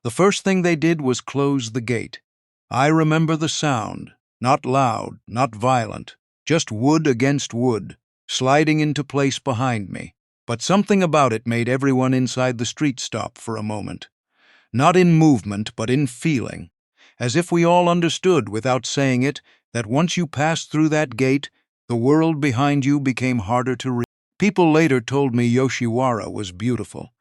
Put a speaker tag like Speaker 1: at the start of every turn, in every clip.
Speaker 1: The first thing they did was close the gate. I remember the sound, not loud, not violent, just wood against wood, sliding into place behind me. But something about it made everyone inside the street stop for a moment. Not in movement, but in feeling, as if we all understood without saying it, that once you passed through that gate, the world behind you became harder to reach. People later told me Yoshiwara was beautiful.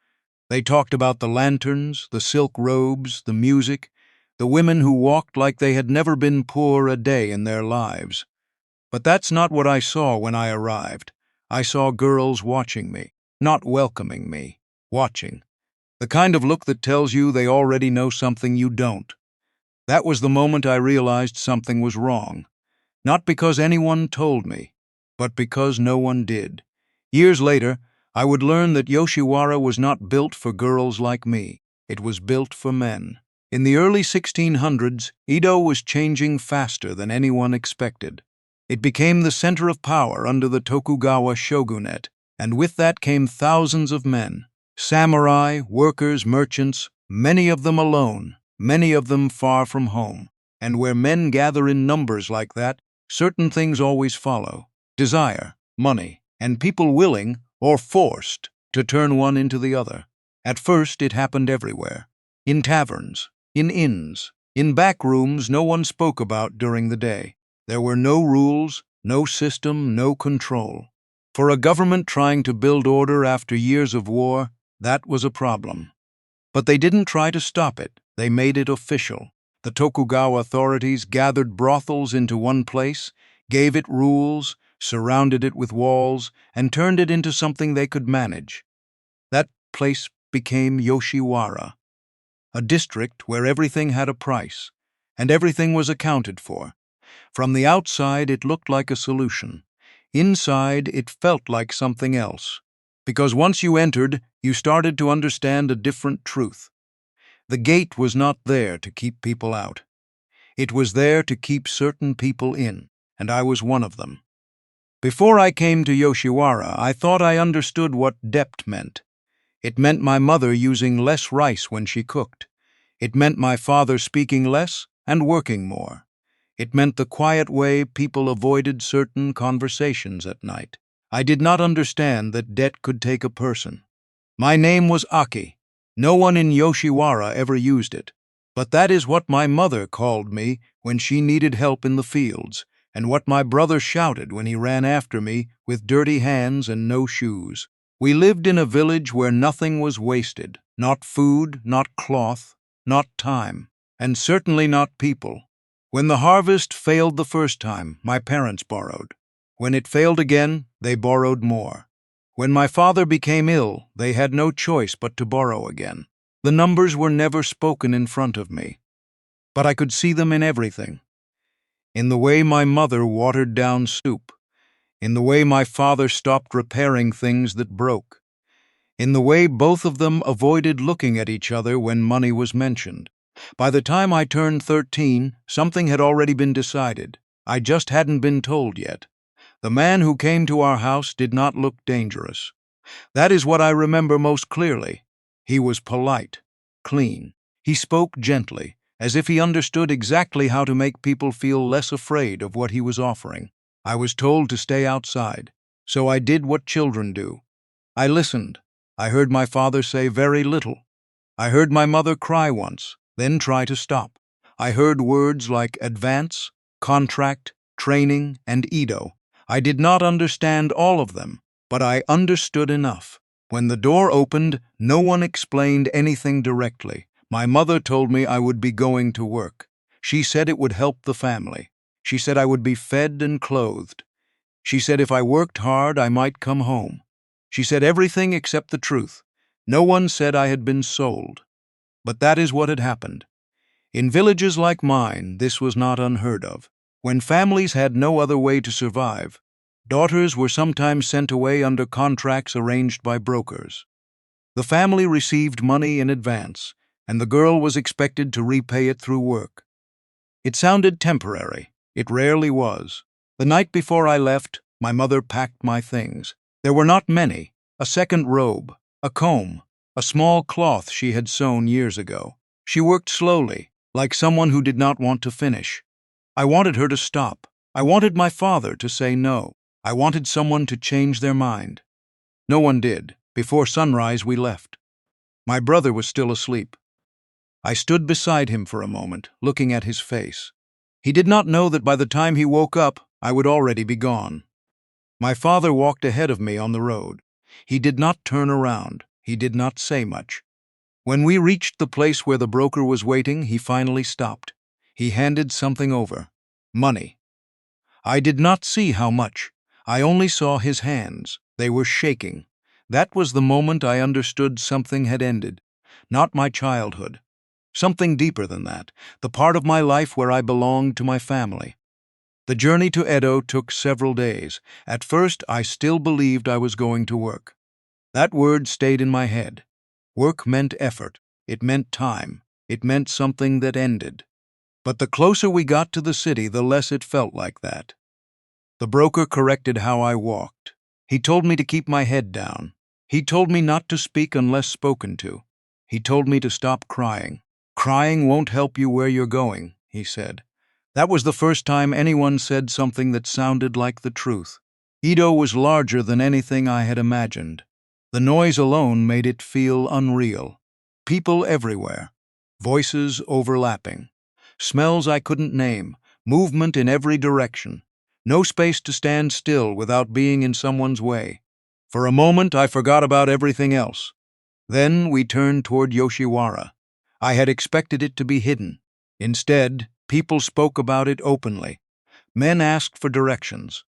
Speaker 1: They talked about the lanterns, the silk robes, the music, the women who walked like they had never been poor a day in their lives. But that's not what I saw when I arrived. I saw girls watching me, not welcoming me, watching. The kind of look that tells you they already know something you don't. That was the moment I realized something was wrong. Not because anyone told me, but because no one did. Years later, I would learn that Yoshiwara was not built for girls like me. It was built for men. In the early 1600s, Edo was changing faster than anyone expected. It became the center of power under the Tokugawa shogunate, and with that came thousands of men. Samurai, workers, merchants, many of them alone, many of them far from home. And where men gather in numbers like that, certain things always follow: desire, money, and people willing, or forced, to turn one into the other. At first it happened everywhere. In taverns, in inns, in back rooms no one spoke about during the day. There were no rules, no system, no control. For a government trying to build order after years of war, that was a problem. But they didn't try to stop it, they made it official. The Tokugawa authorities gathered brothels into one place, gave it rules, surrounded it with walls, and turned it into something they could manage. That place became Yoshiwara, a district where everything had a price, and everything was accounted for. From the outside, it looked like a solution. Inside, it felt like something else. Because once you entered, you started to understand a different truth. The gate was not there to keep people out. It was there to keep certain people in, and I was one of them. Before I came to Yoshiwara, I thought I understood what debt meant. It meant my mother using less rice when she cooked. It meant my father speaking less and working more. It meant the quiet way people avoided certain conversations at night. I did not understand that debt could take a person. My name was Aki. No one in Yoshiwara ever used it. But that is what my mother called me when she needed help in the fields, and what my brother shouted when he ran after me with dirty hands and no shoes. We lived in a village where nothing was wasted, not food, not cloth, not time, and certainly not people. When the harvest failed the first time, my parents borrowed. When it failed again, they borrowed more. When my father became ill, they had no choice but to borrow again. The numbers were never spoken in front of me, but I could see them in everything. In the way my mother watered down soup, in the way my father stopped repairing things that broke, in the way both of them avoided looking at each other when money was mentioned. By the time I turned 13, something had already been decided. I just hadn't been told yet. The man who came to our house did not look dangerous. That is what I remember most clearly. He was polite, clean. He spoke gently, as if he understood exactly how to make people feel less afraid of what he was offering. I was told to stay outside, so I did what children do. I listened. I heard my father say very little. I heard my mother cry once, then try to stop. I heard words like advance, contract, training, and Edo. I did not understand all of them, but I understood enough. When the door opened, no one explained anything directly. My mother told me I would be going to work. She said it would help the family. She said I would be fed and clothed. She said if I worked hard, I might come home. She said everything except the truth. No one said I had been sold. But that is what had happened. In villages like mine, this was not unheard of. When families had no other way to survive, daughters were sometimes sent away under contracts arranged by brokers. The family received money in advance, and the girl was expected to repay it through work. It sounded temporary. It rarely was. The night before I left, my mother packed my things. There were not many: a second robe, a comb, a small cloth she had sewn years ago. She worked slowly, like someone who did not want to finish. I wanted her to stop. I wanted my father to say no. I wanted someone to change their mind. No one did. Before sunrise, we left. My brother was still asleep. I stood beside him for a moment, looking at his face. He did not know that by the time he woke up, I would already be gone. My father walked ahead of me on the road. He did not turn around. He did not say much. When we reached the place where the broker was waiting, he finally stopped. He handed something over. Money. I did not see how much. I only saw his hands. They were shaking. That was the moment I understood something had ended. Not my childhood. Something deeper than that. The part of my life where I belonged to my family. The journey to Edo took several days. At first, I still believed I was going to work. That word stayed in my head. Work meant effort. It meant time. It meant something that ended. But the closer we got to the city, the less it felt like that. The broker corrected how I walked. He told me to keep my head down. He told me not to speak unless spoken to. He told me to stop crying. Crying won't help you where you're going, he said. That was the first time anyone said something that sounded like the truth. Edo was larger than anything I had imagined. The noise alone made it feel unreal. People everywhere. Voices overlapping. Smells I couldn't name. Movement in every direction. No space to stand still without being in someone's way. For a moment, I forgot about everything else. Then we turned toward Yoshiwara. I had expected it to be hidden. Instead, people spoke about it openly. Men asked for directions.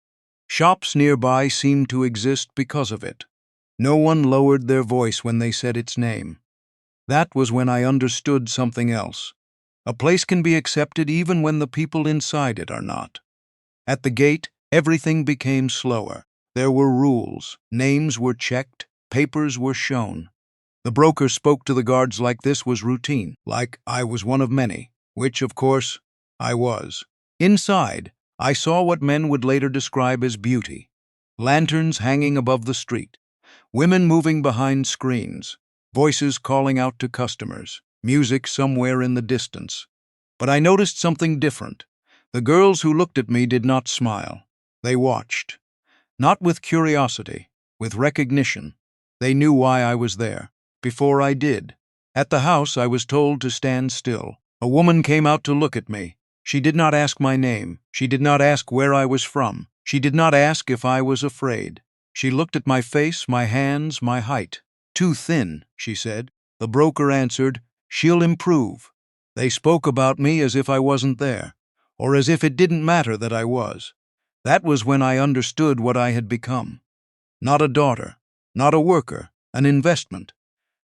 Speaker 1: Shops nearby seemed to exist because of it. No one lowered their voice when they said its name. That was when I understood something else. A place can be accepted even when the people inside it are not. At the gate, everything became slower. There were rules, names were checked, papers were shown. The broker spoke to the guards like this was routine, like I was one of many, which, of course, I was. Inside, I saw what men would later describe as beauty. Lanterns hanging above the street, women moving behind screens, voices calling out to customers, music somewhere in the distance. But I noticed something different. The girls who looked at me did not smile. They watched. Not with curiosity, with recognition. They knew why I was there. Before I did. At the house, I was told to stand still. A woman came out to look at me. She did not ask my name. She did not ask where I was from. She did not ask if I was afraid. She looked at my face, my hands, my height. Too thin, she said. The broker answered, she'll improve. They spoke about me as if I wasn't there, or as if it didn't matter that I was. That was when I understood what I had become. Not a daughter, not a worker, an investment.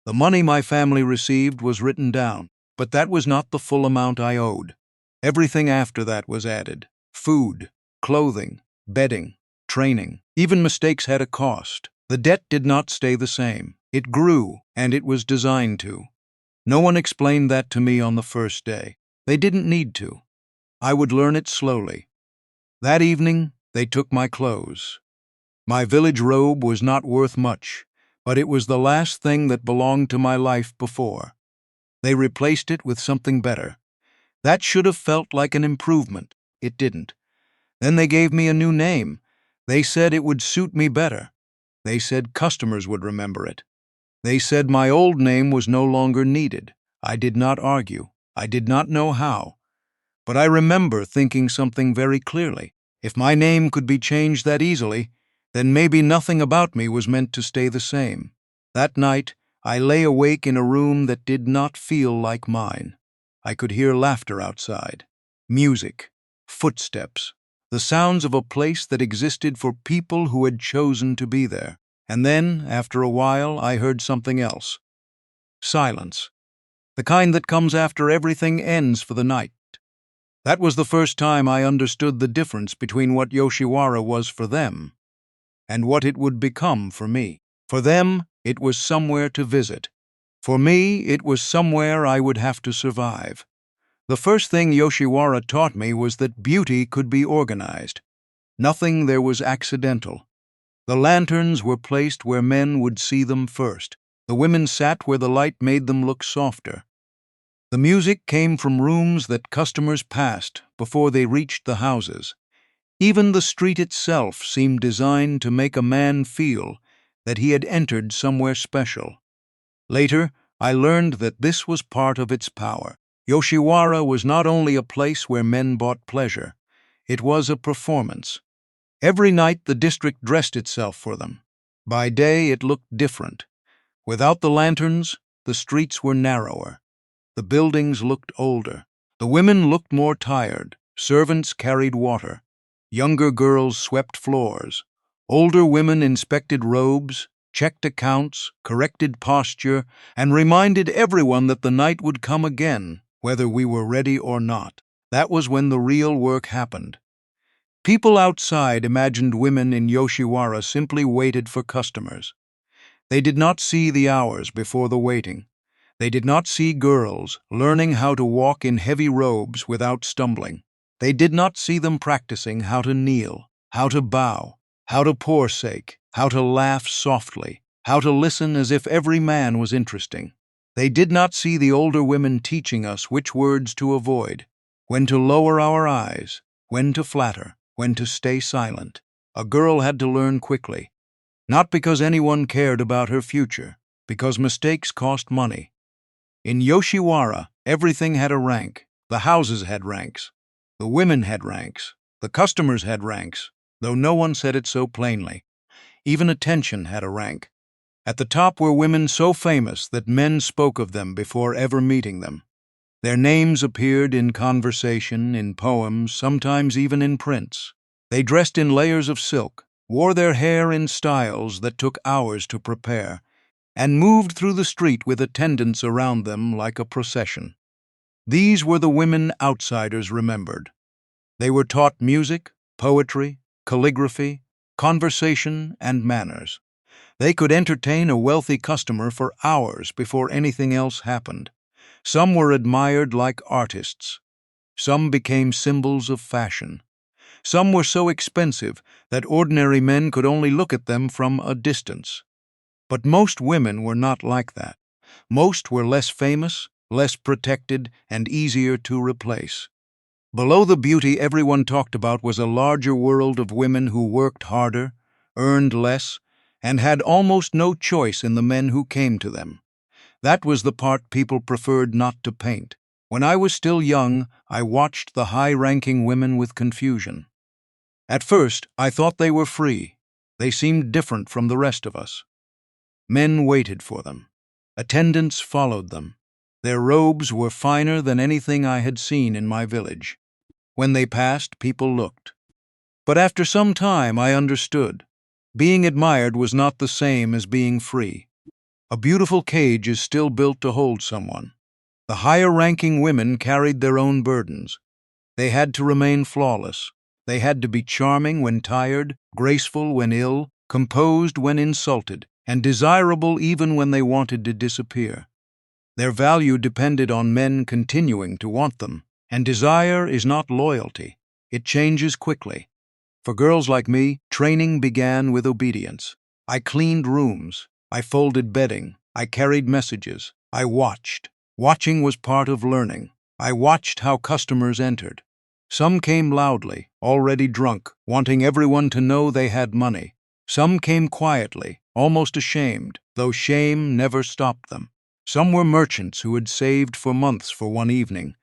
Speaker 1: The money my family received was written down, but that was not the full amount I owed. Everything after that was added. Food, clothing, bedding, training. Even mistakes had a cost. The debt did not stay the same. It grew, and it was designed to. No one explained that to me on the first day. They didn't need to. I would learn it slowly. That evening, they took my clothes. My village robe was not worth much, but it was the last thing that belonged to my life before. They replaced it with something better. That should have felt like an improvement. It didn't. Then they gave me a new name. They said it would suit me better. They said customers would remember it. They said my old name was no longer needed. I did not argue. I did not know how. But I remember thinking something very clearly. If my name could be changed that easily, then maybe nothing about me was meant to stay the same. That night, I lay awake in a room that did not feel like mine. I could hear laughter outside, music, footsteps, the sounds of a place that existed for people who had chosen to be there. And then, after a while, I heard something else. Silence. The kind that comes after everything ends for the night. That was the first time I understood the difference between what Yoshiwara was for them and what it would become for me. For them, it was somewhere to visit. For me, it was somewhere I would have to survive. The first thing Yoshiwara taught me was that beauty could be organized. Nothing there was accidental. The lanterns were placed where men would see them first. The women sat where the light made them look softer. The music came from rooms that customers passed before they reached the houses. Even the street itself seemed designed to make a man feel that he had entered somewhere special. Later, I learned that this was part of its power. Yoshiwara was not only a place where men bought pleasure, it was a performance. Every night the district dressed itself for them. By day it looked different. Without the lanterns, the streets were narrower. The buildings looked older. The women looked more tired. Servants carried water. Younger girls swept floors. Older women inspected robes, checked accounts, corrected posture, and reminded everyone that the night would come again, whether we were ready or not. That was when the real work happened. People outside imagined women in Yoshiwara simply waited for customers. They did not see the hours before the waiting. They did not see girls learning how to walk in heavy robes without stumbling. They did not see them practicing how to kneel, how to bow, how to forsake, how to laugh softly, how to listen as if every man was interesting. They did not see the older women teaching us which words to avoid, when to lower our eyes, when to flatter, when to stay silent. A girl had to learn quickly, not because anyone cared about her future, because mistakes cost money. In Yoshiwara, everything had a rank. The houses had ranks. The women had ranks. The customers had ranks, though no one said it so plainly. Even attention had a rank. At the top were women so famous that men spoke of them before ever meeting them. Their names appeared in conversation, in poems, sometimes even in prints. They dressed in layers of silk, wore their hair in styles that took hours to prepare, and moved through the street with attendants around them like a procession. These were the women outsiders remembered. They were taught music, poetry, calligraphy, conversation, and manners. They could entertain a wealthy customer for hours before anything else happened. Some were admired like artists. Some became symbols of fashion. Some were so expensive that ordinary men could only look at them from a distance. But most women were not like that. Most were less famous, less protected, and easier to replace. Below the beauty everyone talked about was a larger world of women who worked harder, earned less, and had almost no choice in the men who came to them. That was the part people preferred not to paint. When I was still young, I watched the high-ranking women with confusion. At first, I thought they were free. They seemed different from the rest of us. Men waited for them. Attendants followed them. Their robes were finer than anything I had seen in my village. When they passed, people looked. But after some time, I understood. Being admired was not the same as being free. A beautiful cage is still built to hold someone. The higher-ranking women carried their own burdens. They had to remain flawless. They had to be charming when tired, graceful when ill, composed when insulted, and desirable even when they wanted to disappear. Their value depended on men continuing to want them, and desire is not loyalty. It changes quickly. For girls like me, training began with obedience. I cleaned rooms. I folded bedding. I carried messages. I watched. Watching was part of learning. I watched how customers entered. Some came loudly, already drunk, wanting everyone to know they had money. Some came quietly, almost ashamed, though shame never stopped them. Some were merchants who had saved for months for one evening.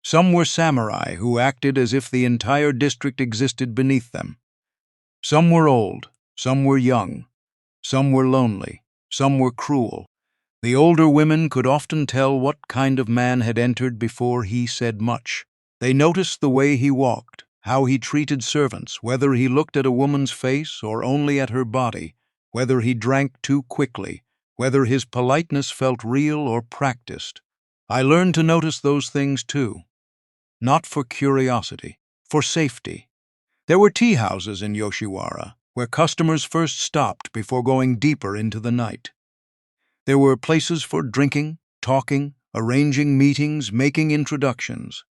Speaker 1: Some were samurai who acted as if the entire district existed beneath them. Some were old, some were young, some were lonely, some were cruel. The older women could often tell what kind of man had entered before he said much. They noticed the way he walked, how he treated servants, whether he looked at a woman's face or only at her body, whether he drank too quickly, whether his politeness felt real or practiced. I learned to notice those things too, not for curiosity, for safety. There were tea houses in Yoshiwara, where customers first stopped before going deeper into the night. There were places for drinking, talking, arranging meetings, making introductions.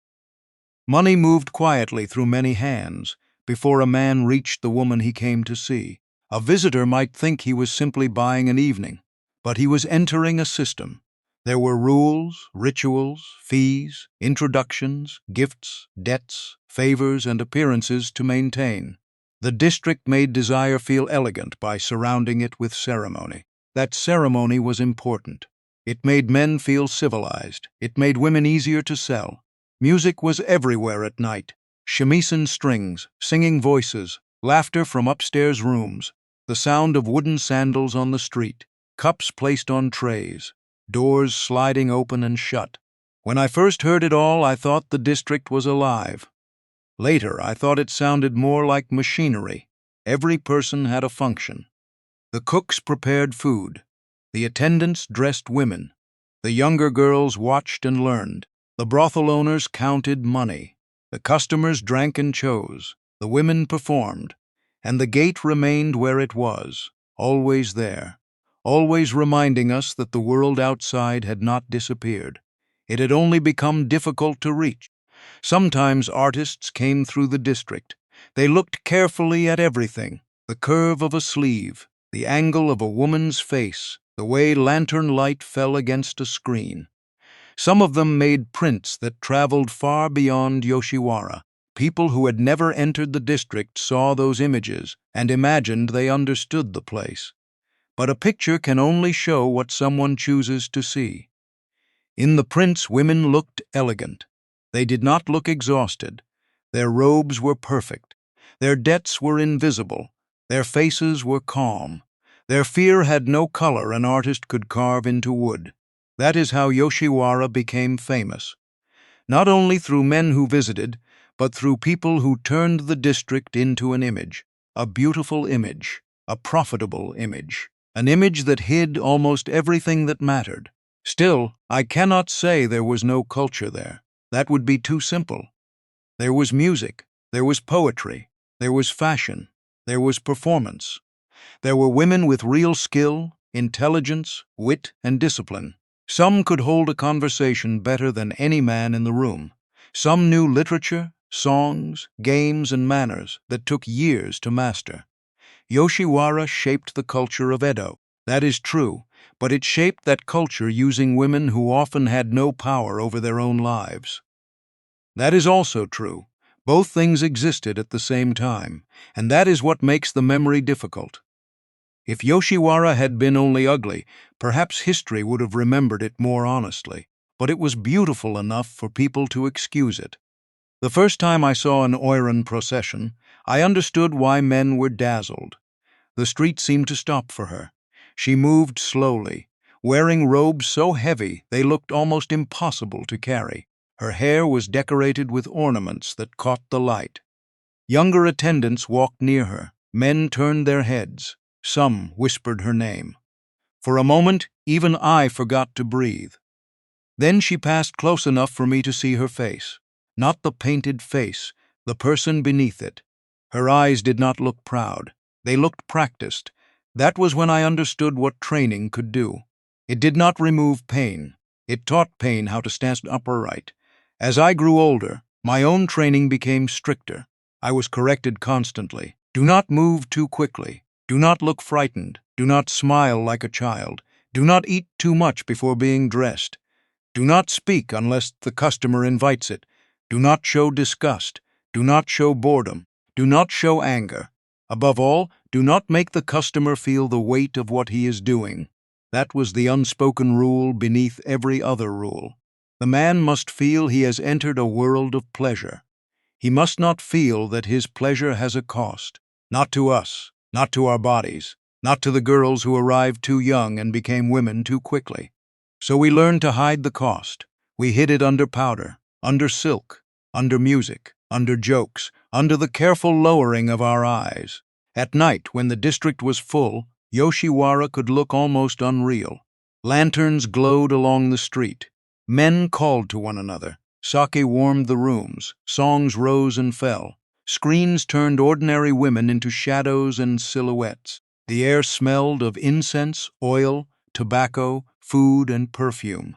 Speaker 1: Money moved quietly through many hands before a man reached the woman he came to see. A visitor might think he was simply buying an evening, but he was entering a system. There were rules, rituals, fees, introductions, gifts, debts, favors, and appearances to maintain. The district made desire feel elegant by surrounding it with ceremony. That ceremony was important. It made men feel civilized. It made women easier to sell. Music was everywhere at night. Shamisen strings, singing voices, laughter from upstairs rooms, the sound of wooden sandals on the street, cups placed on trays, doors sliding open and shut. When I first heard it all, I thought the district was alive. Later, I thought it sounded more like machinery. Every person had a function. The cooks prepared food. The attendants dressed women. The younger girls watched and learned. The brothel owners counted money. The customers drank and chose. The women performed. And the gate remained where it was, always there, always reminding us that the world outside had not disappeared. It had only become difficult to reach. Sometimes artists came through the district. They looked carefully at everything, the curve of a sleeve, the angle of a woman's face, the way lantern light fell against a screen. Some of them made prints that traveled far beyond Yoshiwara. People who had never entered the district saw those images and imagined they understood the place. But a picture can only show what someone chooses to see. In the prints, women looked elegant. They did not look exhausted. Their robes were perfect. Their debts were invisible. Their faces were calm. Their fear had no color an artist could carve into wood. That is how Yoshiwara became famous. Not only through men who visited, but through people who turned the district into an image, a beautiful image, a profitable image, an image that hid almost everything that mattered. Still, I cannot say there was no culture there. That would be too simple. There was music, there was poetry, there was fashion, there was performance. There were women with real skill, intelligence, wit, and discipline. Some could hold a conversation better than any man in the room. Some knew literature, songs, games, and manners that took years to master. Yoshiwara shaped the culture of Edo. That is true, but it shaped that culture using women who often had no power over their own lives. That is also true. Both things existed at the same time, and that is what makes the memory difficult. If Yoshiwara had been only ugly, perhaps history would have remembered it more honestly, but it was beautiful enough for people to excuse it. The first time I saw an Oiran procession, I understood why men were dazzled. The street seemed to stop for her. She moved slowly, wearing robes so heavy they looked almost impossible to carry. Her hair was decorated with ornaments that caught the light. Younger attendants walked near her. Men turned their heads. Some whispered her name. For a moment, even I forgot to breathe. Then she passed close enough for me to see her face. Not the painted face, the person beneath it. Her eyes did not look proud. They looked practiced. That was when I understood what training could do. It did not remove pain. It taught pain how to stand upright. As I grew older, my own training became stricter. I was corrected constantly. Do not move too quickly. Do not look frightened. Do not smile like a child. Do not eat too much before being dressed. Do not speak unless the customer invites it. Do not show disgust. Do not show boredom. Do not show anger. Above all, do not make the customer feel the weight of what he is doing. That was the unspoken rule beneath every other rule. The man must feel he has entered a world of pleasure. He must not feel that his pleasure has a cost. Not to us, not to our bodies, not to the girls who arrived too young and became women too quickly. So we learned to hide the cost. We hid it under powder, under silk, under music, under jokes, under the careful lowering of our eyes. At night, when the district was full, Yoshiwara could look almost unreal. Lanterns glowed along the street. Men called to one another. Sake warmed the rooms. Songs rose and fell. Screens turned ordinary women into shadows and silhouettes. The air smelled of incense, oil, tobacco, food, and perfume.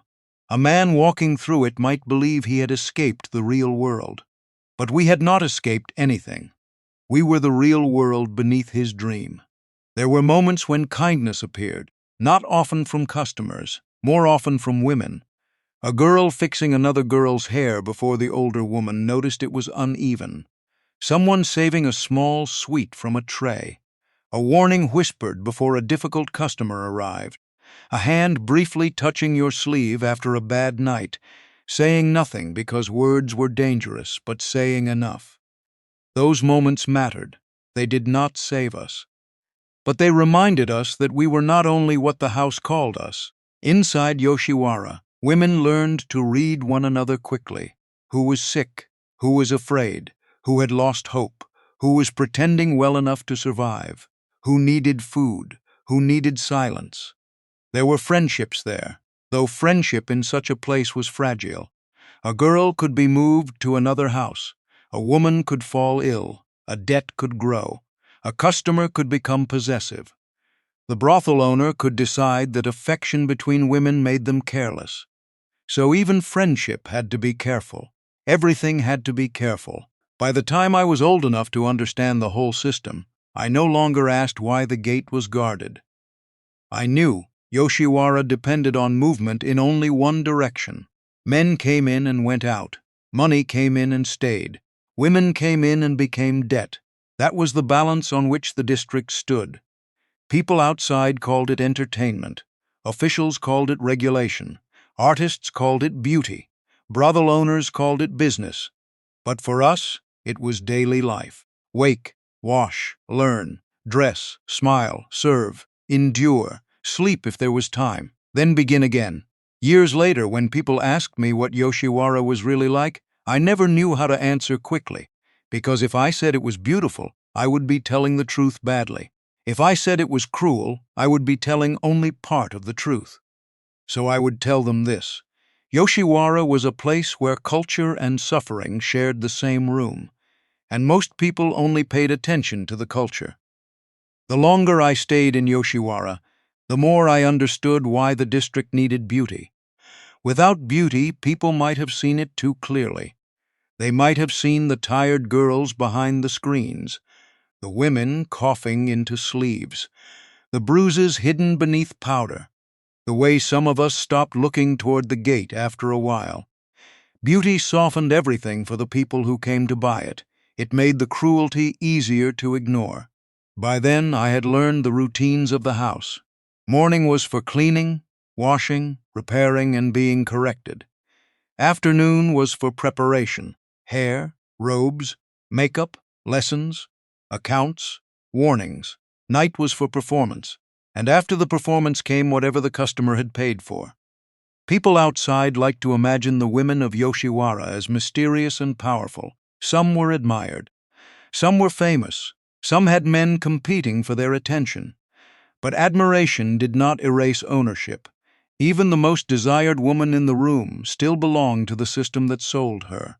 Speaker 1: A man walking through it might believe he had escaped the real world. But we had not escaped anything. We were the real world beneath his dream. There were moments when kindness appeared, not often from customers, more often from women. A girl fixing another girl's hair before the older woman noticed it was uneven. Someone saving a small sweet from a tray. A warning whispered before a difficult customer arrived. A hand briefly touching your sleeve after a bad night, saying nothing because words were dangerous, but saying enough. Those moments mattered. They did not save us. But they reminded us that we were not only what the house called us. Inside Yoshiwara, women learned to read one another quickly. Who was sick, who was afraid, who had lost hope, who was pretending well enough to survive, who needed food, who needed silence. There were friendships there, though friendship in such a place was fragile. A girl could be moved to another house. A woman could fall ill. A debt could grow. A customer could become possessive. The brothel owner could decide that affection between women made them careless. So even friendship had to be careful. Everything had to be careful. By the time I was old enough to understand the whole system, I no longer asked why the gate was guarded. I knew Yoshiwara depended on movement in only one direction. Men came in and went out. Money came in and stayed. Women came in and became debt. That was the balance on which the district stood. People outside called it entertainment. Officials called it regulation. Artists called it beauty. Brothel owners called it business. But for us, it was daily life. Wake, wash, learn, dress, smile, serve, endure, sleep if there was time, then begin again. Years later, when people asked me what Yoshiwara was really like, I never knew how to answer quickly, because if I said it was beautiful, I would be telling the truth badly. If I said it was cruel, I would be telling only part of the truth. So I would tell them this. Yoshiwara was a place where culture and suffering shared the same room, and most people only paid attention to the culture. The longer I stayed in Yoshiwara, the more I understood why the district needed beauty. Without beauty, people might have seen it too clearly. They might have seen the tired girls behind the screens, the women coughing into sleeves, the bruises hidden beneath powder, the way some of us stopped looking toward the gate after a while. Beauty softened everything for the people who came to buy it. It made the cruelty easier to ignore. By then, I had learned the routines of the house. Morning was for cleaning, washing, repairing, and being corrected. Afternoon was for preparation, hair, robes, makeup, lessons, accounts, warnings. Night was for performance, and after the performance came whatever the customer had paid for. People outside liked to imagine the women of Yoshiwara as mysterious and powerful. Some were admired. Some were famous. Some had men competing for their attention. But admiration did not erase ownership. Even the most desired woman in the room still belonged to the system that sold her.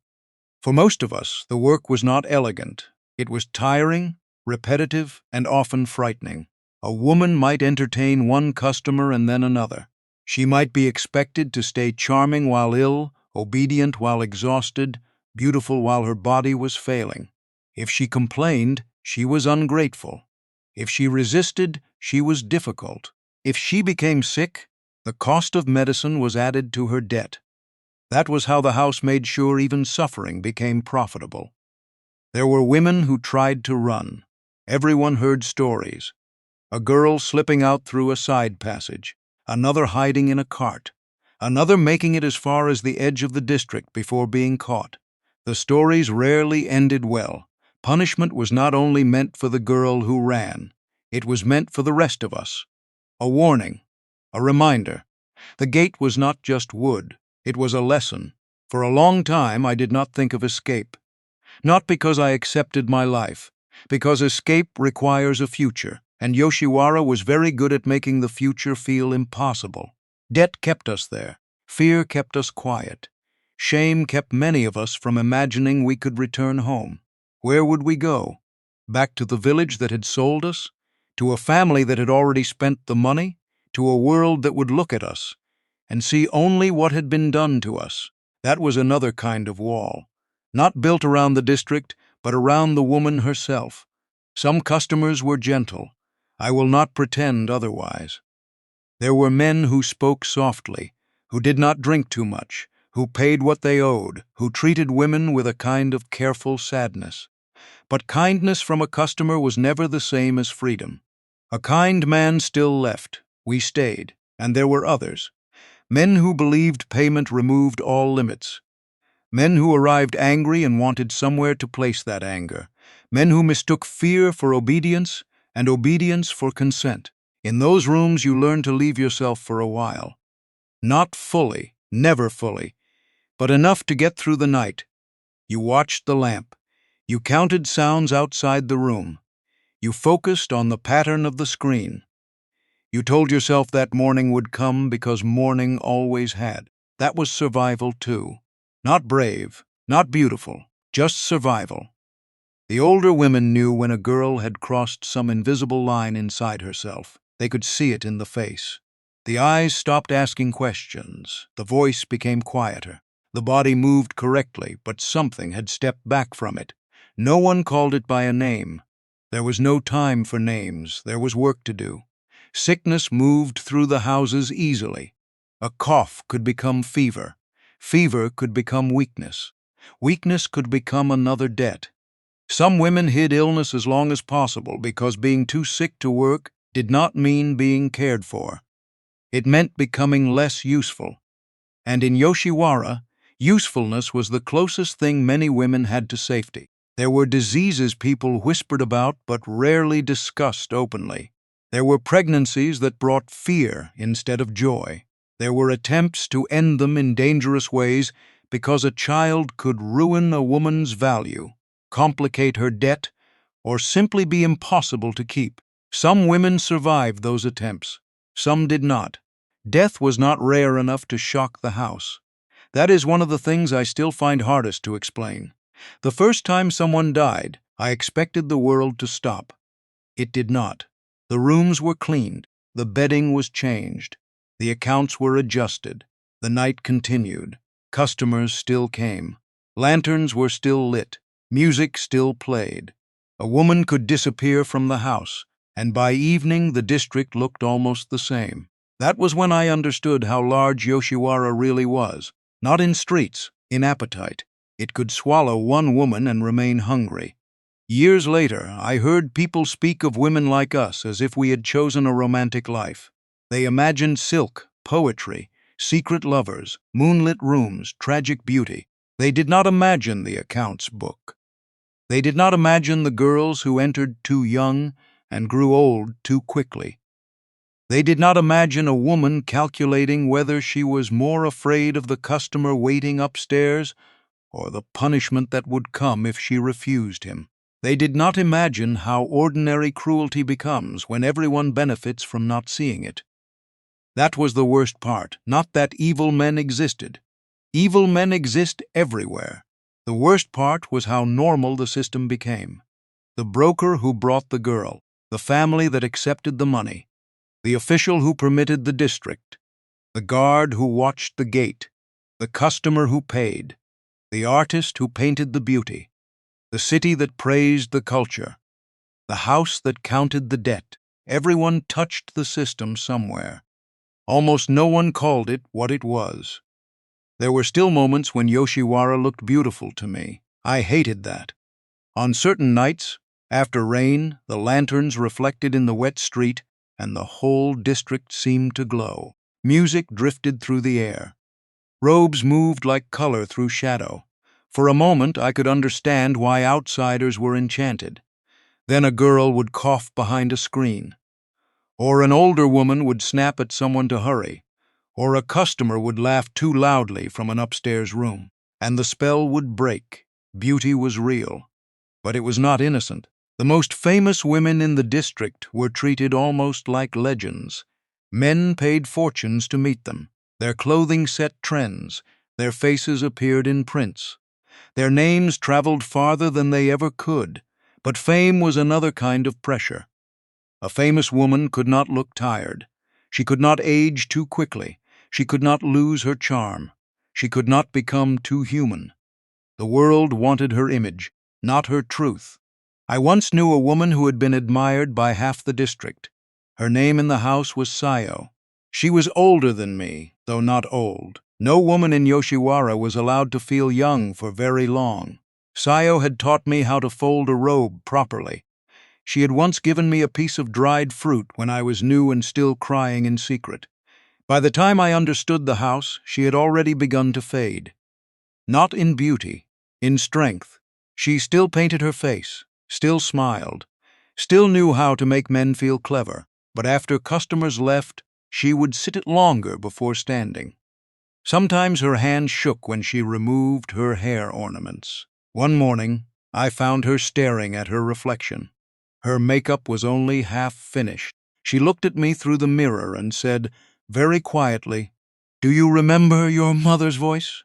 Speaker 1: For most of us, the work was not elegant. It was tiring, repetitive, and often frightening. A woman might entertain one customer and then another. She might be expected to stay charming while ill, obedient while exhausted, beautiful while her body was failing. If she complained, she was ungrateful. If she resisted, she was difficult. If she became sick, the cost of medicine was added to her debt. That was how the house made sure even suffering became profitable. There were women who tried to run. Everyone heard stories. A girl slipping out through a side passage, another hiding in a cart, another making it as far as the edge of the district before being caught. The stories rarely ended well. Punishment was not only meant for the girl who ran, it was meant for the rest of us. A warning, a reminder. The gate was not just wood, it was a lesson. For a long time I did not think of escape. Not because I accepted my life, because escape requires a future, and Yoshiwara was very good at making the future feel impossible. Debt kept us there. Fear kept us quiet. Shame kept many of us from imagining we could return home. Where would we go? Back to the village that had sold us? To a family that had already spent the money? To a world that would look at us and see only what had been done to us? That was another kind of wall. Not built around the district, but around the woman herself. Some customers were gentle. I will not pretend otherwise. There were men who spoke softly, who did not drink too much, who paid what they owed, who treated women with a kind of careful sadness. But kindness from a customer was never the same as freedom. A kind man still left. We stayed, and there were others. Men who believed payment removed all limits. Men who arrived angry and wanted somewhere to place that anger. Men who mistook fear for obedience and obedience for consent. In those rooms you learn to leave yourself for a while. Not fully, never fully, but enough to get through the night. You watched the lamp. You counted sounds outside the room. You focused on the pattern of the screen. You told yourself that morning would come because morning always had. That was survival too. Not brave, not beautiful, just survival. The older women knew when a girl had crossed some invisible line inside herself. They could see it in the face. The eyes stopped asking questions. The voice became quieter. The body moved correctly, but something had stepped back from it. No one called it by a name. There was no time for names. There was work to do. Sickness moved through the houses easily. A cough could become fever. Fever could become weakness. Weakness could become another debt. Some women hid illness as long as possible because being too sick to work did not mean being cared for. It meant becoming less useful. And in Yoshiwara, usefulness was the closest thing many women had to safety. There were diseases people whispered about but rarely discussed openly. There were pregnancies that brought fear instead of joy. There were attempts to end them in dangerous ways because a child could ruin a woman's value, complicate her debt, or simply be impossible to keep. Some women survived those attempts. Some did not. Death was not rare enough to shock the house. That is one of the things I still find hardest to explain. The first time someone died, I expected the world to stop. It did not. The rooms were cleaned. The bedding was changed. The accounts were adjusted. The night continued. Customers still came. Lanterns were still lit. Music still played. A woman could disappear from the house, and by evening the district looked almost the same. That was when I understood how large Yoshiwara really was. Not in streets, in appetite. It could swallow one woman and remain hungry. Years later, I heard people speak of women like us as if we had chosen a romantic life. They imagined silk, poetry, secret lovers, moonlit rooms, tragic beauty. They did not imagine the accounts book. They did not imagine the girls who entered too young and grew old too quickly. They did not imagine a woman calculating whether she was more afraid of the customer waiting upstairs or the punishment that would come if she refused him. They did not imagine how ordinary cruelty becomes when everyone benefits from not seeing it. That was the worst part, not that evil men existed. Evil men exist everywhere. The worst part was how normal the system became. The broker who brought the girl, the family that accepted the money, the official who permitted the district, the guard who watched the gate, the customer who paid, the artist who painted the beauty, the city that praised the culture, the house that counted the debt. Everyone touched the system somewhere. Almost no one called it what it was. There were still moments when Yoshiwara looked beautiful to me. I hated that. On certain nights, after rain, the lanterns reflected in the wet street, and the whole district seemed to glow. Music drifted through the air. Robes moved like color through shadow. For a moment, I could understand why outsiders were enchanted. Then a girl would cough behind a screen. Or an older woman would snap at someone to hurry. Or a customer would laugh too loudly from an upstairs room. And the spell would break. Beauty was real. But it was not innocent. The most famous women in the district were treated almost like legends. Men paid fortunes to meet them. Their clothing set trends. Their faces appeared in prints. Their names traveled farther than they ever could. But fame was another kind of pressure. A famous woman could not look tired. She could not age too quickly. She could not lose her charm. She could not become too human. The world wanted her image, not her truth. I once knew a woman who had been admired by half the district. Her name in the house was Sayo. She was older than me, though not old. No woman in Yoshiwara was allowed to feel young for very long. Sayo had taught me how to fold a robe properly. She had once given me a piece of dried fruit when I was new and still crying in secret. By the time I understood the house, she had already begun to fade. Not in beauty, in strength. She still painted her face, still smiled, still knew how to make men feel clever, but after customers left, she would sit it longer before standing. Sometimes her hand shook when she removed her hair ornaments. One morning, I found her staring at her reflection. Her makeup was only half finished. She looked at me through the mirror and said, very quietly, "Do you remember your mother's voice?"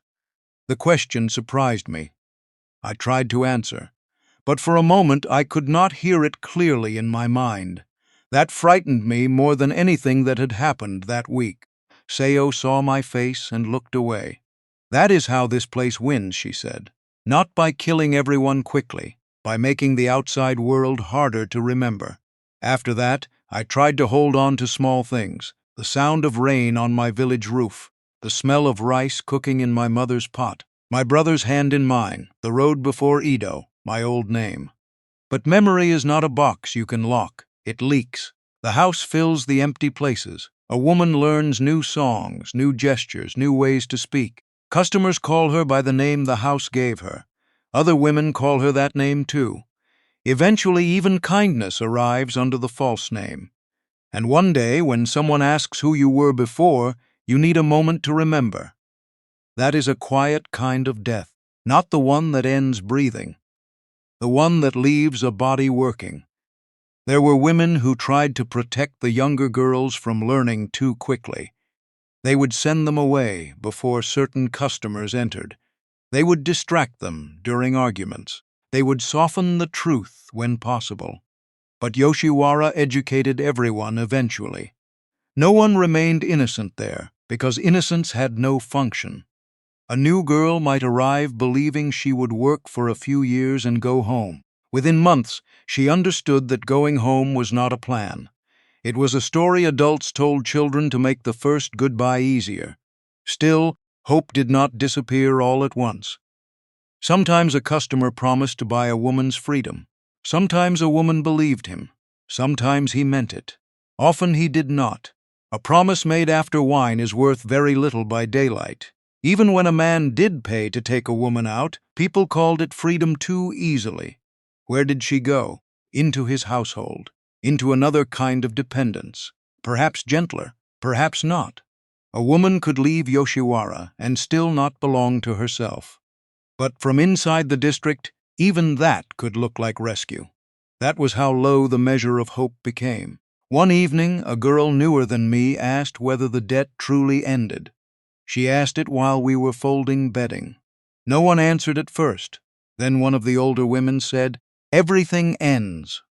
Speaker 1: The question surprised me. I tried to answer, but for a moment I could not hear it clearly in my mind. That frightened me more than anything that had happened that week. Sayo saw my face and looked away. "That is how this place wins," she said. "Not by killing everyone quickly, by making the outside world harder to remember." After that, I tried to hold on to small things: the sound of rain on my village roof, the smell of rice cooking in my mother's pot, my brother's hand in mine, the road before Edo, my old name. But memory is not a box you can lock. It leaks. The house fills the empty places. A woman learns new songs, new gestures, new ways to speak. Customers call her by the name the house gave her. Other women call her that name too. Eventually, even kindness arrives under the false name. And one day, when someone asks who you were before, you need a moment to remember. That is a quiet kind of death, not the one that ends breathing, the one that leaves a body working. There were women who tried to protect the younger girls from learning too quickly. They would send them away before certain customers entered. They would distract them during arguments. They would soften the truth when possible. But Yoshiwara educated everyone eventually. No one remained innocent there, because innocence had no function. A new girl might arrive believing she would work for a few years and go home. Within months, she understood that going home was not a plan. It was a story adults told children to make the first goodbye easier. Still, hope did not disappear all at once. Sometimes a customer promised to buy a woman's freedom. Sometimes a woman believed him. Sometimes he meant it. Often he did not. A promise made after wine is worth very little by daylight. Even when a man did pay to take a woman out, people called it freedom too easily. Where did she go? Into his household, into another kind of dependence, perhaps gentler, perhaps not. A woman could leave Yoshiwara and still not belong to herself. But from inside the district, even that could look like rescue. That was how low the measure of hope became. One evening, a girl newer than me asked whether the debt truly ended. She asked it while we were folding bedding. No one answered at first. Then one of the older women said, "Everything ends."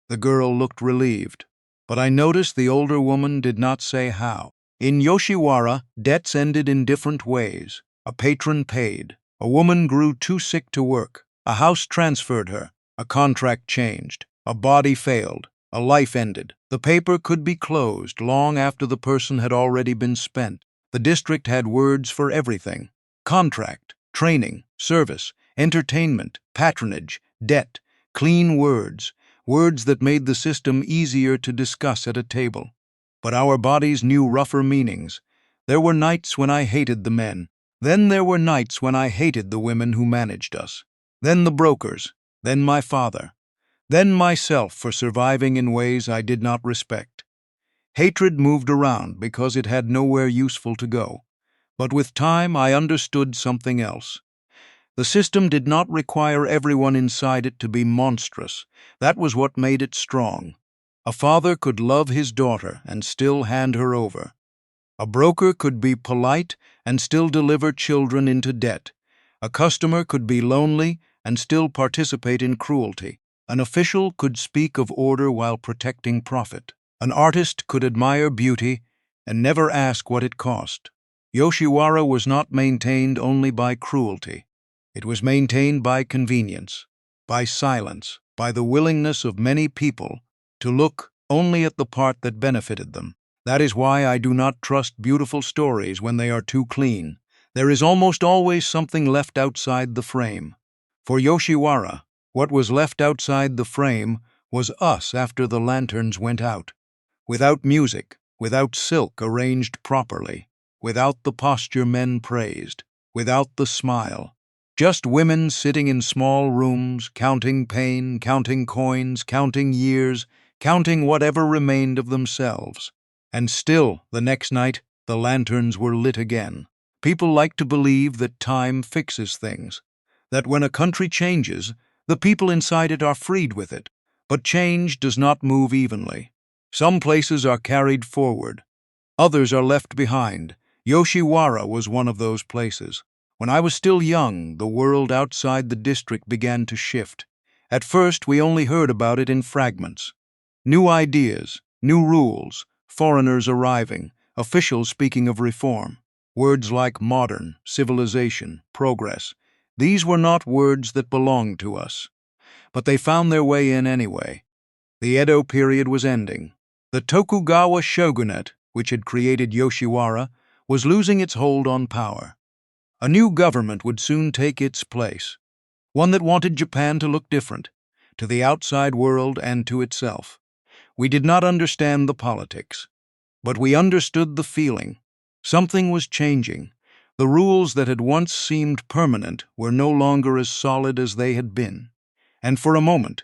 Speaker 1: The girl looked relieved, but I noticed the older woman did not say how. In Yoshiwara, debts ended in different ways. A patron paid. A woman grew too sick to work. A house transferred her. A contract changed. A body failed. A life ended. The paper could be closed long after the person had already been spent. The district had words for everything: contract, training, service, entertainment, patronage, debt, clean words, words that made the system easier to discuss at a table. But our bodies knew rougher meanings. There were nights when I hated the men. Then there were nights when I hated the women who managed us. Then the brokers. Then my father. Then myself for surviving in ways I did not respect. Hatred moved around because it had nowhere useful to go. But with time I understood something else. The system did not require everyone inside it to be monstrous. That was what made it strong. A father could love his daughter and still hand her over. A broker could be polite and still deliver children into debt. A customer could be lonely and still participate in cruelty. An official could speak of order while protecting profit. An artist could admire beauty and never ask what it cost. Yoshiwara was not maintained only by cruelty. It was maintained by convenience, by silence, by the willingness of many people to look only at the part that benefited them. That is why I do not trust beautiful stories when they are too clean. There is almost always something left outside the frame. For Yoshiwara, what was left outside the frame was us after the lanterns went out. Without music, without silk arranged properly, without the posture men praised, without the smile. Just women sitting in small rooms, counting pain, counting coins, counting years, counting whatever remained of themselves. And still, the next night, the lanterns were lit again. People like to believe that time fixes things, that when a country changes, the people inside it are freed with it. But change does not move evenly. Some places are carried forward, others are left behind. Yoshiwara was one of those places. When I was still young, the world outside the district began to shift. At first, we only heard about it in fragments. New ideas, new rules, foreigners arriving, officials speaking of reform. Words like modern, civilization, progress. These were not words that belonged to us. But they found their way in anyway. The Edo period was ending. The Tokugawa shogunate, which had created Yoshiwara, was losing its hold on power. A new government would soon take its place, one that wanted Japan to look different, to the outside world and to itself. We did not understand the politics, but we understood the feeling. Something was changing. The rules that had once seemed permanent were no longer as solid as they had been. And for a moment,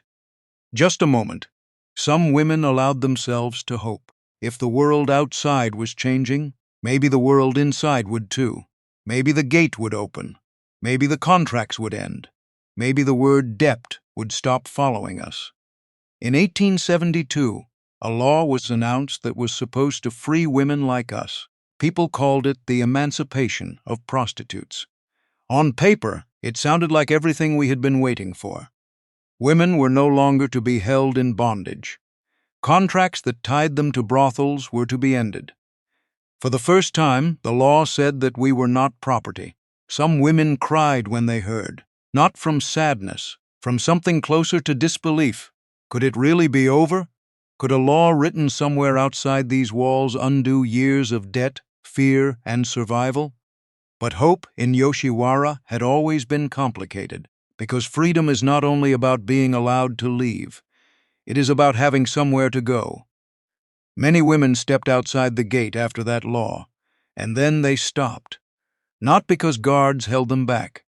Speaker 1: just a moment, some women allowed themselves to hope. If the world outside was changing, maybe the world inside would too. Maybe the gate would open. Maybe the contracts would end. Maybe the word debt would stop following us. In 1872, a law was announced that was supposed to free women like us. People called it the emancipation of prostitutes. On paper, it sounded like everything we had been waiting for. Women were no longer to be held in bondage. Contracts that tied them to brothels were to be ended. For the first time, the law said that we were not property. Some women cried when they heard, not from sadness, from something closer to disbelief. Could it really be over? Could a law written somewhere outside these walls undo years of debt, fear, and survival? But hope in Yoshiwara had always been complicated, because freedom is not only about being allowed to leave. It is about having somewhere to go. Many women stepped outside the gate after that law, and then they stopped. Not because guards held them back,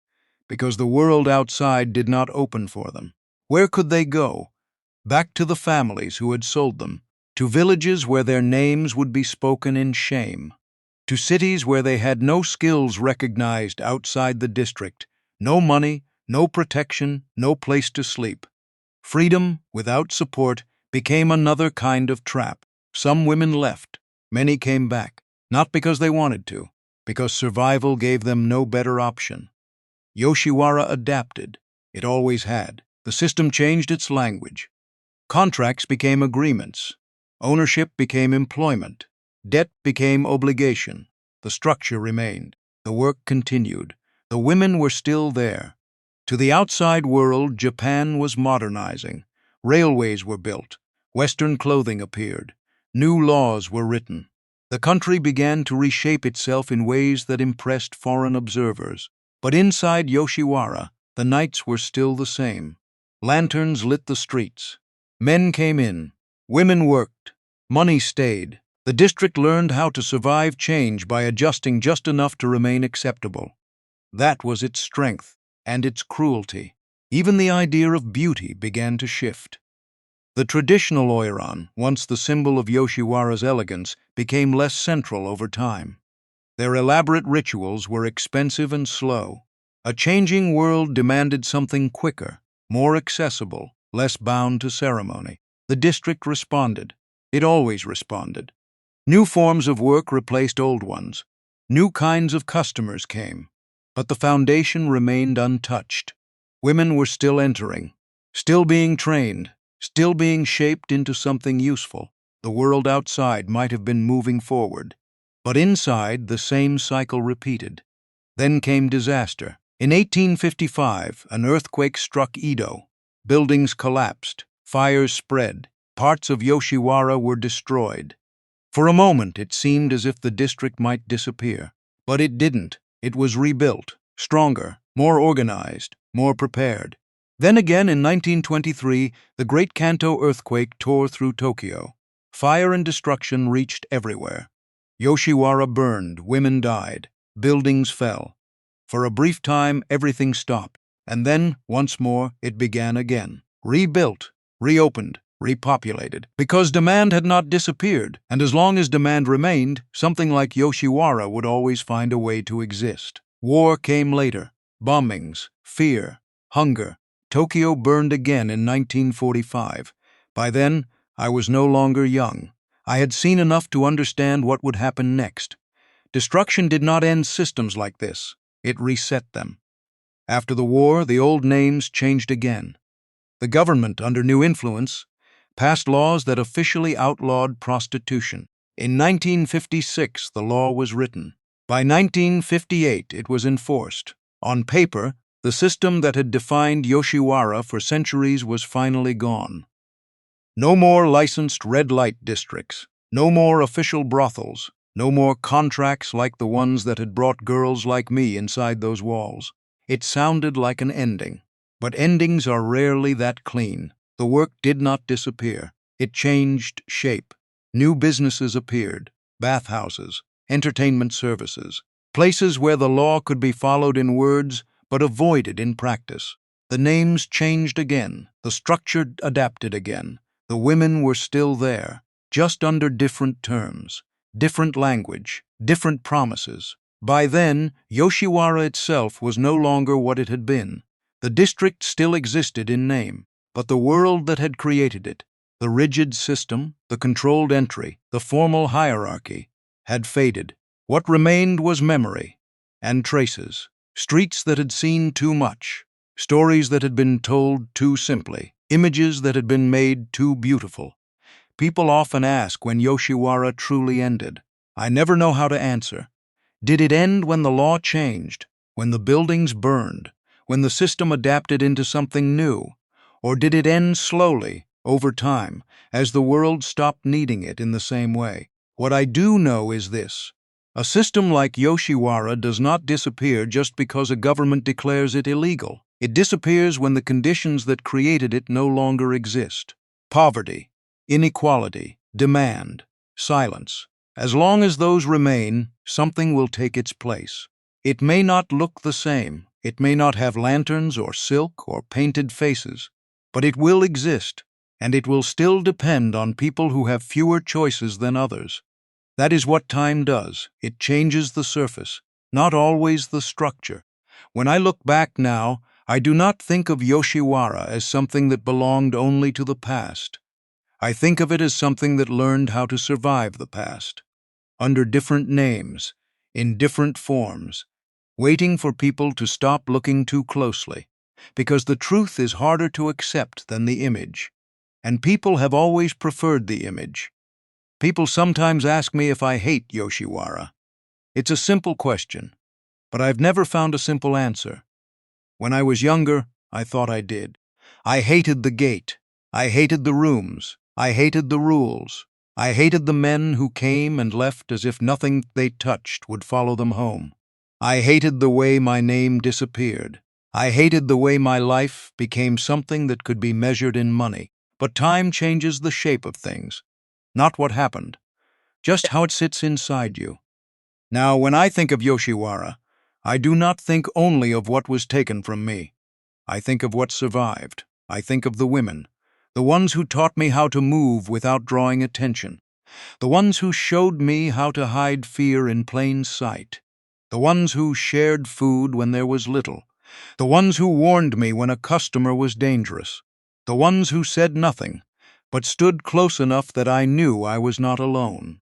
Speaker 1: because the world outside did not open for them. Where could they go? Back to the families who had sold them, to villages where their names would be spoken in shame, to cities where they had no skills recognized outside the district, no money, no protection, no place to sleep. Freedom, without support, became another kind of trap. Some women left, many came back, not because they wanted to, because survival gave them no better option. Yoshiwara adapted. It always had. The system changed its language. Contracts became agreements. Ownership became employment. Debt became obligation. The structure remained. The work continued. The women were still there. To the outside world, Japan was modernizing. Railways were built. Western clothing appeared. New laws were written. The country began to reshape itself in ways that impressed foreign observers. But inside Yoshiwara, the nights were still the same. Lanterns lit the streets. Men came in. Women worked. Money stayed. The district learned how to survive change by adjusting just enough to remain acceptable. That was its strength and its cruelty. Even the idea of beauty began to shift. The traditional oiran, once the symbol of Yoshiwara's elegance, became less central over time. Their elaborate rituals were expensive and slow. A changing world demanded something quicker, more accessible, less bound to ceremony. The district responded. It always responded. New forms of work replaced old ones. New kinds of customers came. But the foundation remained untouched. Women were still entering, still being trained, still being shaped into something useful. The world outside might have been moving forward, but inside the same cycle repeated. Then came disaster. In 1855, an earthquake struck Edo. Buildings collapsed, fires spread, parts of Yoshiwara were destroyed. For a moment, it seemed as if the district might disappear. But it didn't. It was rebuilt, stronger, more organized, more prepared. Then again, in 1923, the Great Kanto earthquake tore through Tokyo. Fire and destruction reached everywhere. Yoshiwara burned, women died, buildings fell. For a brief time, everything stopped. And then, once more, it began again. Rebuilt, reopened, repopulated. Because demand had not disappeared, and as long as demand remained, something like Yoshiwara would always find a way to exist. War came later. Bombings, fear, hunger. Tokyo burned again in 1945. By then, I was no longer young. I had seen enough to understand what would happen next. Destruction did not end systems like this. It reset them. After the war, the old names changed again. The government, under new influence, passed laws that officially outlawed prostitution. In 1956, the law was written. By 1958, it was enforced. On paper, the system that had defined Yoshiwara for centuries was finally gone. No more licensed red light districts, no more official brothels, no more contracts like the ones that had brought girls like me inside those walls. It sounded like an ending. But endings are rarely that clean. The work did not disappear. It changed shape. New businesses appeared, bathhouses, entertainment services, places where the law could be followed in words but avoided in practice. The names changed again, the structure adapted again. The women were still there, just under different terms, different language, different promises. By then, Yoshiwara itself was no longer what it had been. The district still existed in name, but the world that had created it, the rigid system, the controlled entry, the formal hierarchy, had faded. What remained was memory and traces, streets that had seen too much, stories that had been told too simply, images that had been made too beautiful. People often ask when Yoshiwara truly ended. I never know how to answer. Did it end when the law changed, when the buildings burned, when the system adapted into something new? Or did it end slowly, over time, as the world stopped needing it in the same way? What I do know is this. A system like Yoshiwara does not disappear just because a government declares it illegal. It disappears when the conditions that created it no longer exist. Poverty, inequality, demand, silence. As long as those remain, something will take its place. It may not look the same. It may not have lanterns or silk or painted faces, but it will exist, and it will still depend on people who have fewer choices than others. That is what time does. It changes the surface, not always the structure. When I look back now, I do not think of Yoshiwara as something that belonged only to the past. I think of it as something that learned how to survive the past, under different names, in different forms, waiting for people to stop looking too closely, because the truth is harder to accept than the image, and people have always preferred the image. People sometimes ask me if I hate Yoshiwara. It's a simple question, but I've never found a simple answer. When I was younger, I thought I did. I hated the gate. I hated the rooms. I hated the rules. I hated the men who came and left as if nothing they touched would follow them home. I hated the way my name disappeared. I hated the way my life became something that could be measured in money. But time changes the shape of things. Not what happened, just how it sits inside you. Now, when I think of Yoshiwara, I do not think only of what was taken from me. I think of what survived. I think of the women, the ones who taught me how to move without drawing attention, the ones who showed me how to hide fear in plain sight, the ones who shared food when there was little, the ones who warned me when a customer was dangerous, the ones who said nothing, but stood close enough that I knew I was not alone.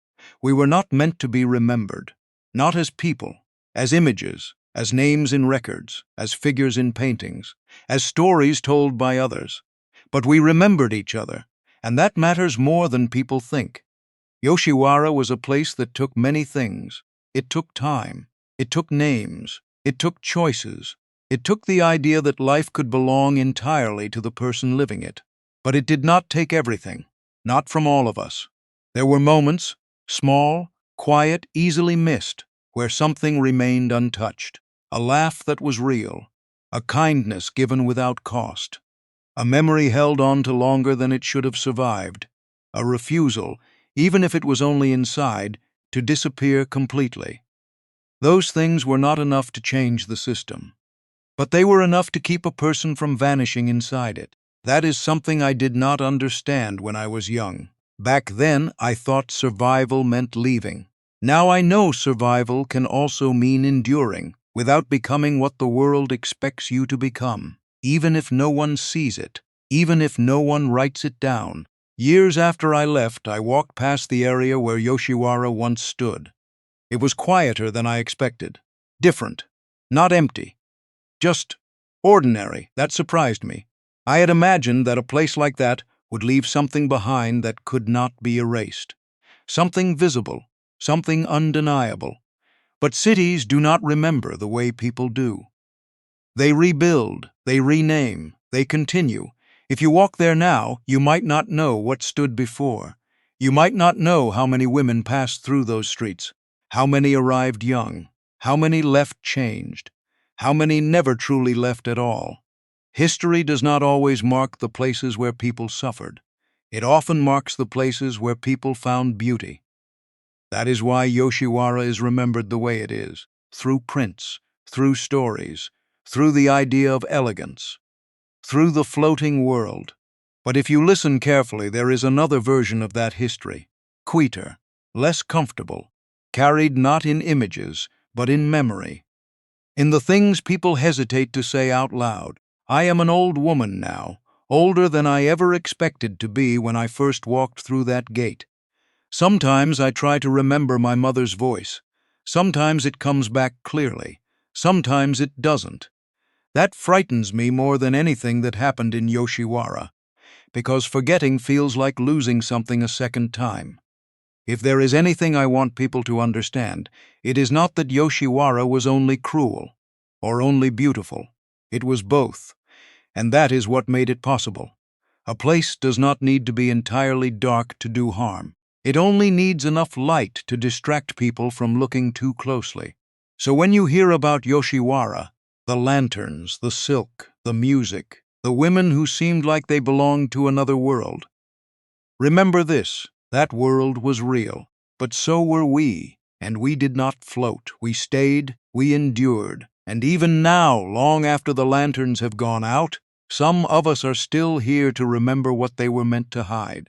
Speaker 1: We were not meant to be remembered, not as people, as images, as names in records, as figures in paintings, as stories told by others. But we remembered each other, and that matters more than people think. Yoshiwara was a place that took many things. It took time. It took names. It took choices. It took the idea that life could belong entirely to the person living it. But it did not take everything, not from all of us. There were moments, Small, quiet, easily missed, where something remained untouched. A laugh that was real. A kindness given without cost. A memory held on to longer than it should have survived. A refusal, even if it was only inside, to disappear completely. Those things were not enough to change the system. But they were enough to keep a person from vanishing inside it. That is something I did not understand when I was young. Back then, I thought survival meant leaving. Now I know survival can also mean enduring, without becoming what the world expects you to become, even if no one sees it, even if no one writes it down. Years after I left, I walked past the area where Yoshiwara once stood. It was quieter than I expected. Different. Not empty. Just ordinary. That surprised me. I had imagined that a place like that would leave something behind that could not be erased. Something visible, something undeniable. But cities do not remember the way people do. They rebuild, they rename, they continue. If you walk there now, you might not know what stood before. You might not know how many women passed through those streets, how many arrived young, how many left changed, how many never truly left at all. History does not always mark the places where people suffered. It often marks the places where people found beauty. That is why Yoshiwara is remembered the way it is, through prints, through stories, through the idea of elegance, through the floating world. But if you listen carefully, there is another version of that history, quieter, less comfortable, carried not in images, but in memory, in the things people hesitate to say out loud. I am an old woman now, older than I ever expected to be when I first walked through that gate. Sometimes I try to remember my mother's voice. Sometimes it comes back clearly. Sometimes it doesn't. That frightens me more than anything that happened in Yoshiwara, because forgetting feels like losing something a second time. If there is anything I want people to understand, it is not that Yoshiwara was only cruel or only beautiful. It was both, and that is what made it possible. A place does not need to be entirely dark to do harm. It only needs enough light to distract people from looking too closely. So when you hear about Yoshiwara, the lanterns, the silk, the music, the women who seemed like they belonged to another world, remember this: that world was real, but so were we, and we did not float. We stayed, we endured, and even now, long after the lanterns have gone out, some of us are still here to remember what they were meant to hide.